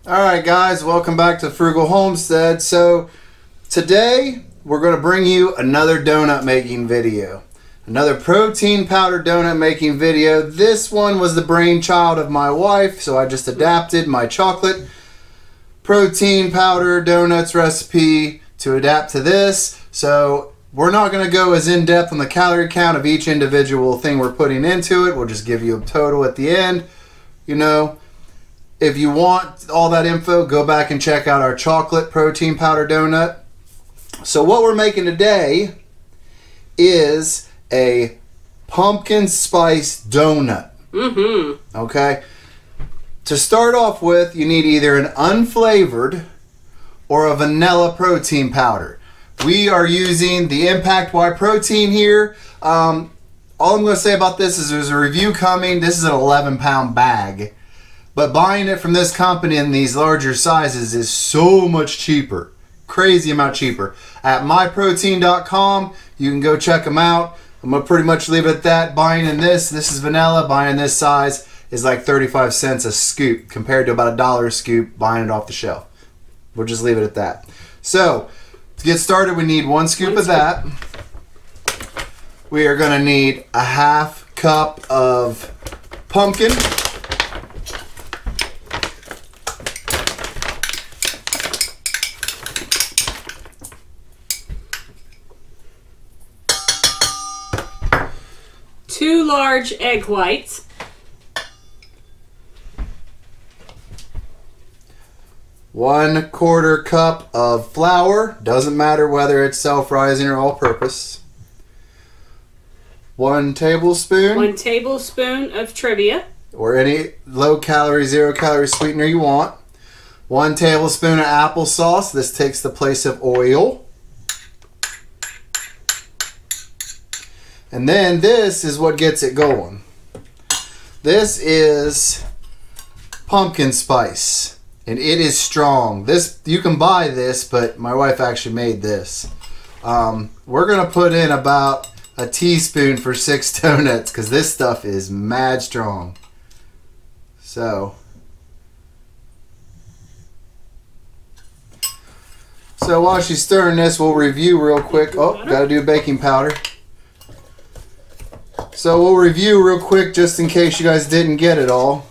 Alright guys, welcome back to Frugal Homestead. So today we're going to bring you another donut making video. Another protein powder donut making video. This one was the brainchild of my wife, so I just adapted my chocolate protein powder donuts recipe to adapt to this. So we're not going to go as in-depth on the calorie count of each individual thing we're putting into it. We'll just give you a total at the end. You know, if you want all that info, go back and check out our chocolate protein powder donut. So what we're making today is a pumpkin spice donut. Okay? To start off with, you need either an unflavored or a vanilla protein powder. We are using the Impact Y protein here. All I'm going to say about this is there's a review coming. This is an 11-pound bag. But buying it from this company in these larger sizes is so much cheaper. Crazy amount cheaper. At myprotein.com, you can go check them out. I'm going to pretty much leave it at that. Buying in this is vanilla. Buying this size is like 35 cents a scoop compared to about $1 a scoop buying it off the shelf. We'll just leave it at that. So, to get started, we need 1 scoop of that. We are going to need a half cup of pumpkin. Two large egg whites. One-quarter cup of flour. Doesn't matter whether it's self-rising or all-purpose. 1 tablespoon. 1 tablespoon of Trivia. Or any low-calorie, zero-calorie sweetener you want. 1 tablespoon of applesauce. This takes the place of oil. And then this is what gets it going. This is pumpkin spice. And it is strong. This, you can buy this, but my wife actually made this. We're going to put in about a teaspoon for 6 donuts because this stuff is mad strong. So while she's stirring this, we'll review real quick. Oh, got to do baking powder. So we'll review real quick just in case you guys didn't get it all.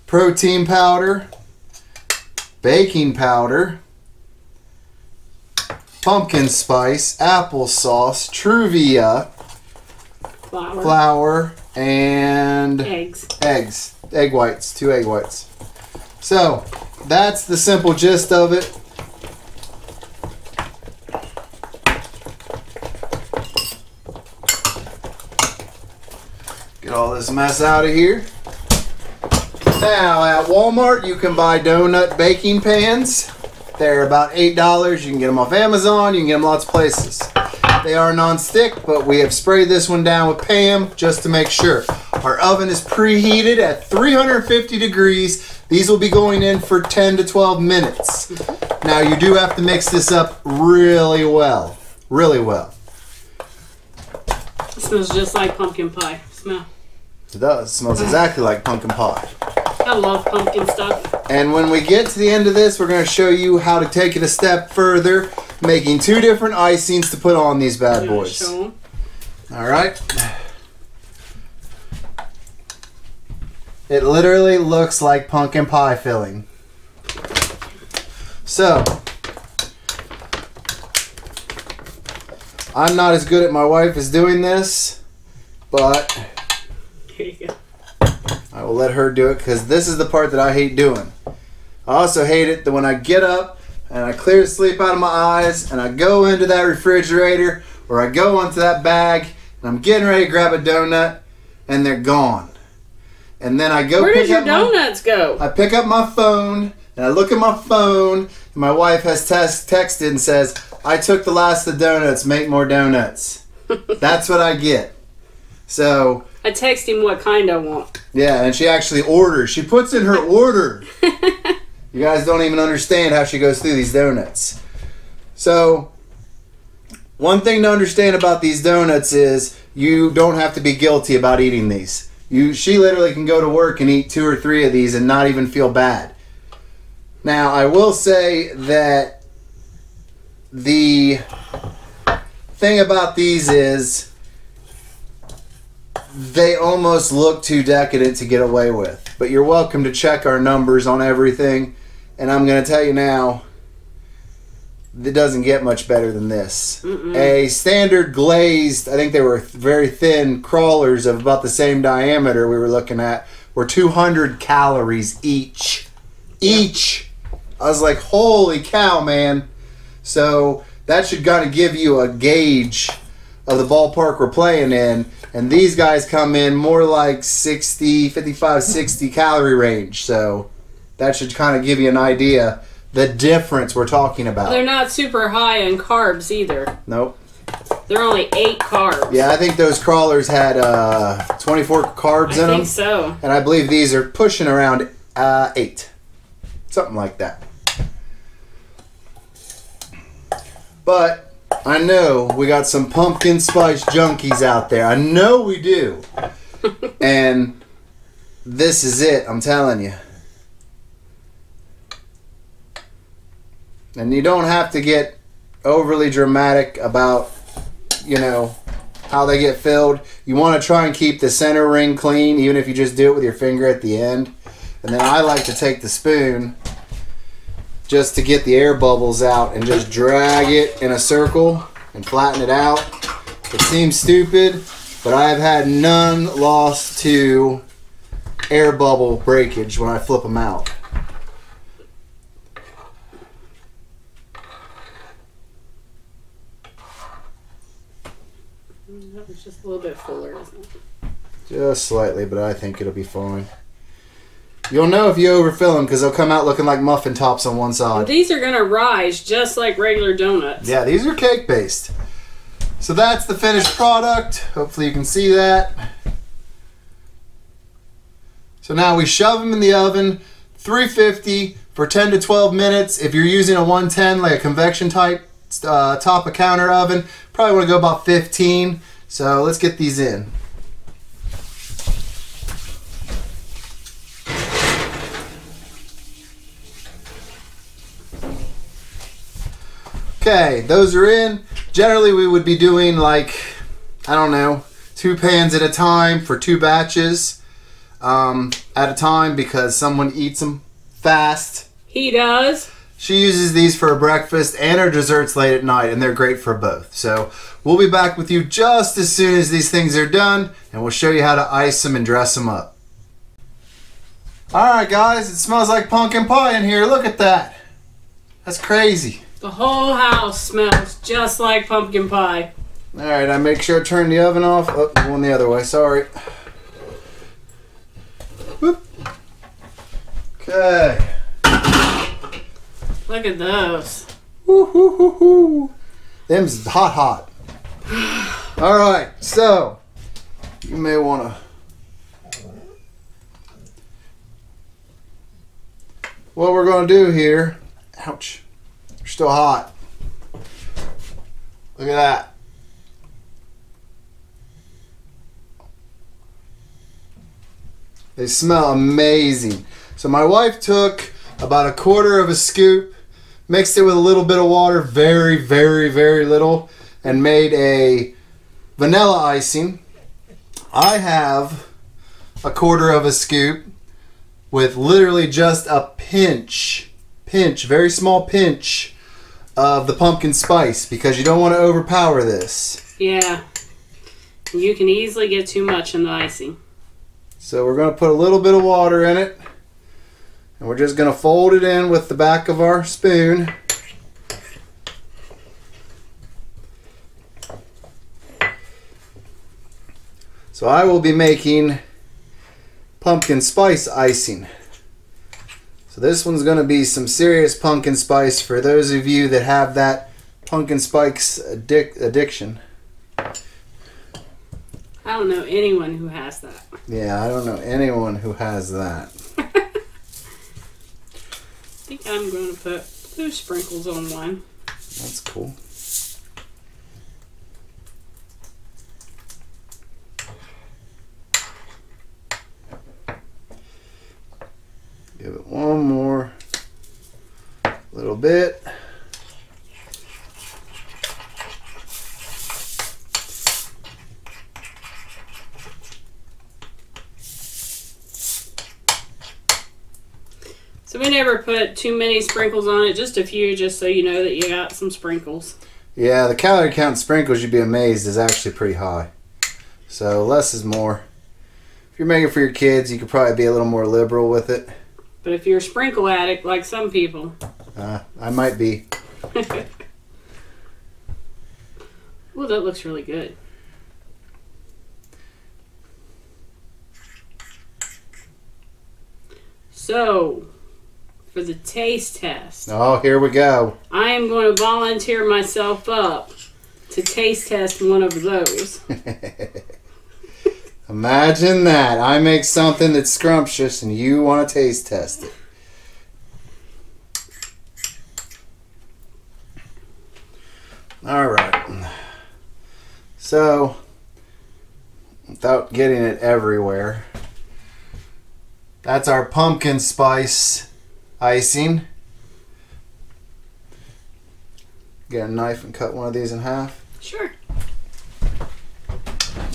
Protein powder, baking powder, pumpkin spice, applesauce, Truvia, flour, and eggs. Egg whites, 2 egg whites. So that's the simple gist of it. Get all this mess out of here. Now at Walmart you can buy donut baking pans. They're about $8. You can get them off Amazon. You can get them lots of places. They are non-stick, but we have sprayed this one down with Pam just to make sure. Our oven is preheated at 350 degrees. These will be going in for 10 to 12 minutes. Now you do have to mix this up really well. Really well. It smells just like pumpkin pie. Smell. It does. It smells exactly like pumpkin pie. I love pumpkin stuff. And when we get to the end of this, we're going to show you how to take it a step further, making 2 different icings to put on these bad boys. Alright. It literally looks like pumpkin pie filling. So, I'm not as good at my wife as doing this, but Here you go. I will let her do it because this is the part that I hate doing. I also hate it that when I get up and I clear the sleep out of my eyes and I go into that refrigerator or I go onto that bag and I'm getting ready to grab a donut and they're gone. And then I go Where did your donuts go? I pick up my phone and I look at my phone and my wife has texted and says, I took the last of the donuts, make more donuts. That's what I get. So I text him what kind I want. yeah, and she actually orders. She puts in her order. You guys don't even understand how she goes through these donuts. So, one thing to understand about these donuts is you don't have to be guilty about eating these. She literally can go to work and eat 2 or 3 of these and not even feel bad. Now, I will say that the thing about these is they almost look too decadent to get away with. But you're welcome to check our numbers on everything. And I'm going to tell you now, it doesn't get much better than this. A standard glazed, I think they were very thin crawlers of about the same diameter we were looking at, were 200 calories each. Each! I was like, holy cow, man. So that should kind of give you a gauge of the ballpark we're playing in. And these guys come in more like 55, 60 calorie range. So that should kind of give you an idea the difference we're talking about. They're not super high in carbs either. Nope. They're only 8 carbs. Yeah, I think those crawlers had 24 carbs in them. I think so. And I believe these are pushing around 8. Something like that. But I know we got some pumpkin spice junkies out there. I know we do. And this is it, I'm telling you. And you don't have to get overly dramatic about, you know, how they get filled. You want to try and keep the center ring clean, even if you just do it with your finger at the end. And then I like to take the spoon just to get the air bubbles out and just drag it in a circle and flatten it out. It seems stupid, but I've had none lost to air bubble breakage when I flip them out. That was just a little bit fuller, isn't it? Just slightly, but I think it'll be fine. You'll know if you overfill them because they'll come out looking like muffin tops on one side. These are going to rise just like regular donuts. Yeah, these are cake based. So that's the finished product. Hopefully you can see that. So now we shove them in the oven, 350 for 10 to 12 minutes. If you're using a 110, like a convection type top of counter oven, probably want to go about 15. So let's get these in. Okay, those are in. Generally we would be doing like, I don't know, 2 pans at a time for 2 batches at a time because someone eats them fast. He does. She uses these for her breakfast and her desserts late at night, and they're great for both. So we'll be back with you just as soon as these things are done, and we'll show you how to ice them and dress them up. Alright guys, it smells like pumpkin pie in here. Look at that. That's crazy. The whole house smells just like pumpkin pie. Alright, I make sure I turn the oven off. Oh, going the other way, sorry. Whoop. Okay. Look at those. Woo hoo hoo hoo. Them's hot. Alright, so you may want to. What we're going to do here. Ouch. They're still hot. Look at that. They smell amazing. So my wife took about 1/4 of a scoop, mixed it with a little bit of water, very, very, very little, and made a vanilla icing. I have 1/4 of a scoop with literally just a pinch, very small pinch of the pumpkin spice because you don't want to overpower this. Yeah. You can easily get too much in the icing. So we're going to put a little bit of water in it. And we're just going to fold it in with the back of our spoon. So I will be making pumpkin spice icing. So this one's going to be some serious pumpkin spice for those of you that have that pumpkin spice addiction. I don't know anyone who has that. Yeah, I don't know anyone who has that. I think I'm going to put blue sprinkles on one. That's cool. Give it one more bit. So we never put too many sprinkles on it, just a few, just so you know that you got some sprinkles. Yeah, the calorie count in sprinkles, you'd be amazed, is actually pretty high. So less is more. If you're making it for your kids, you could probably be a little more liberal with it. But if you're a sprinkle addict, like some people. I might be. Well, that looks really good. So, for the taste test. Oh, here we go. I am going to volunteer myself up to taste test one of those. Imagine that. I make something that's scrumptious and you want to taste test it. Alright. So, without getting it everywhere, that's our pumpkin spice icing. Get a knife and cut one of these in half. Sure.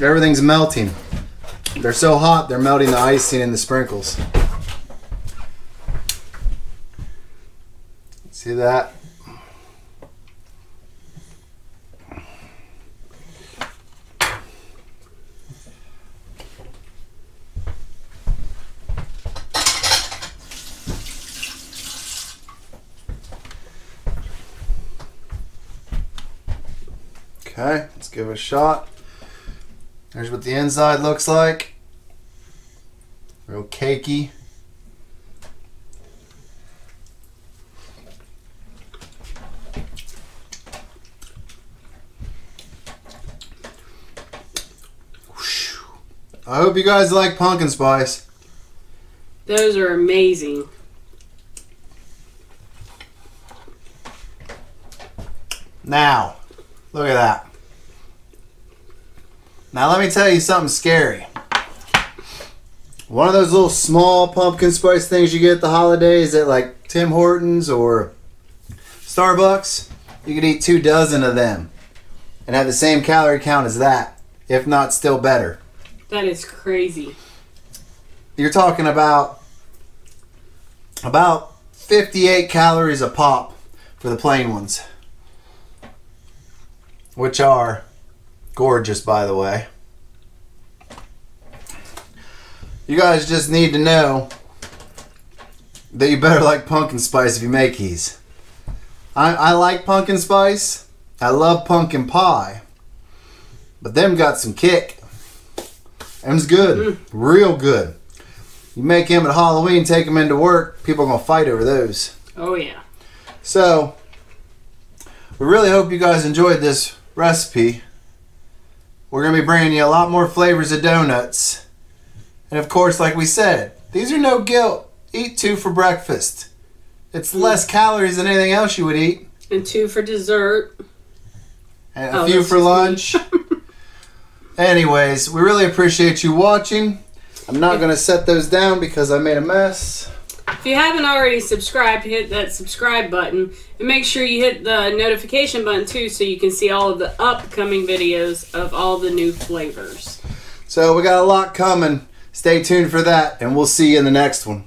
Everything's melting. They're so hot, they're melting the icing in the sprinkles. See that? Okay, let's give it a shot. There's what the inside looks like. Real cakey. I hope you guys like pumpkin spice. Those are amazing. Now, look at that. Now let me tell you something scary. One of those little small pumpkin spice things you get at the holidays at like Tim Hortons or Starbucks, you could eat 2 dozen of them and have the same calorie count as that, if not still better. That is crazy. You're talking about 58 calories a pop for the plain ones, which are gorgeous, by the way. You guys just need to know that you better like pumpkin spice if you make these. I like pumpkin spice. I love pumpkin pie. But them got some kick. Them's good. Real good. You make them at Halloween, take them into work, people are going to fight over those. Oh, yeah. So, we really hope you guys enjoyed this recipe. We're going to be bringing you a lot more flavors of donuts. And of course, like we said, these are no guilt. Eat 2 for breakfast. It's less calories than anything else you would eat. And 2 for dessert. And a few for lunch. Anyways, we really appreciate you watching. I'm not going to set those down because I made a mess. If you haven't already subscribed, hit that subscribe button. And make sure you hit the notification button too so you can see all of the upcoming videos of all the new flavors. So we got a lot coming. Stay tuned for that, and we'll see you in the next one.